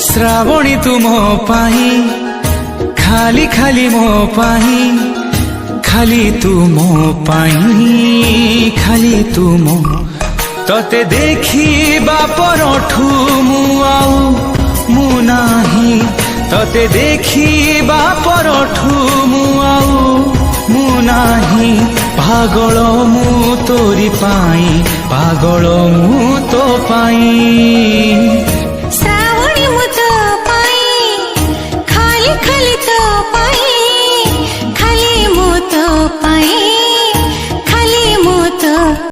श्रावणी तू मो पाई खाली खाली मो पाई खाली तू मो पाई खाली तू मो तते देखिबा परठू मु आउ मु नाही तते देखिबा परठू मु आउ मु नाही पागल मु तोरी पाई पागल मु तो पाई।